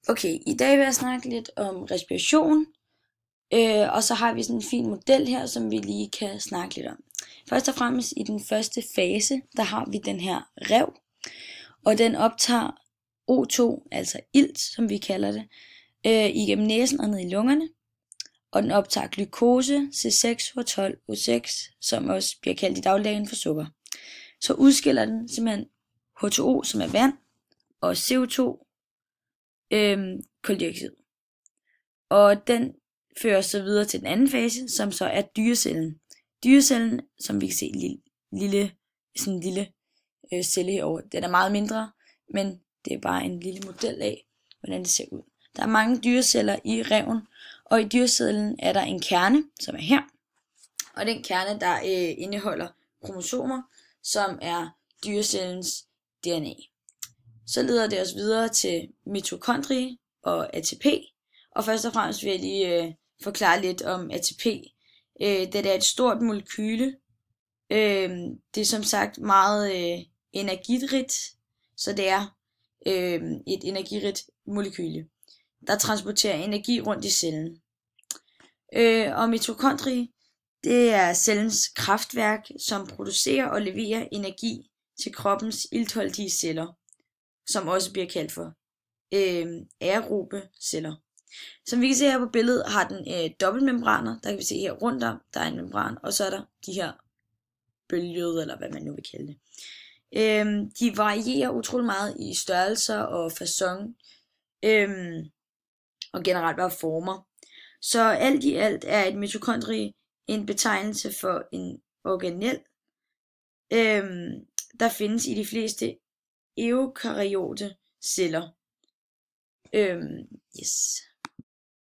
Okay, i dag vil jeg snakke lidt om respiration, og så har vi sådan en fin model her, som vi lige kan snakke lidt om. Først og fremmest i den første fase, der har vi den her rev, og den optager O2, altså ilt, som vi kalder det, igennem næsen og ned i lungerne. Og den optager glukose, C6, H12, O6, som også bliver kaldt i dagligdagen for sukker. Så udskiller den simpelthen H2O, som er vand, og CO2, koldioxid. Og den fører så videre til den anden fase, som så er dyrecellen. Dyrecellen, som vi kan se sådan en lille celle herovre, den er meget mindre, men det er bare en lille model af, hvordan det ser ud. Der er mange dyreceller i reven, og i dyrecellen er der en kerne, som er her. Og den kerne, der indeholder kromosomer, som er dyrecellens DNA. Så leder det os videre til mitokondrie og ATP. Og først og fremmest vil jeg lige forklare lidt om ATP. Det er et stort molekyle. Det er som sagt meget energirigt, så det er et energirigt molekyle, der transporterer energi rundt i cellen. Og mitokondrie, det er cellens kraftværk, som producerer og leverer energi til kroppens iltholdige celler, som også bliver kaldt for aerobe celler. Som vi kan se her på billedet, har den dobbeltmembraner. Der kan vi se her rundt om, der er en membran, og så er der de her bølgede, eller hvad man nu vil kalde det. De varierer utrolig meget i størrelser og facon, og generelt bare former. Så alt i alt er et mitokondrie en betegnelse for en organel, der findes i de fleste eukaryote celler. Yes.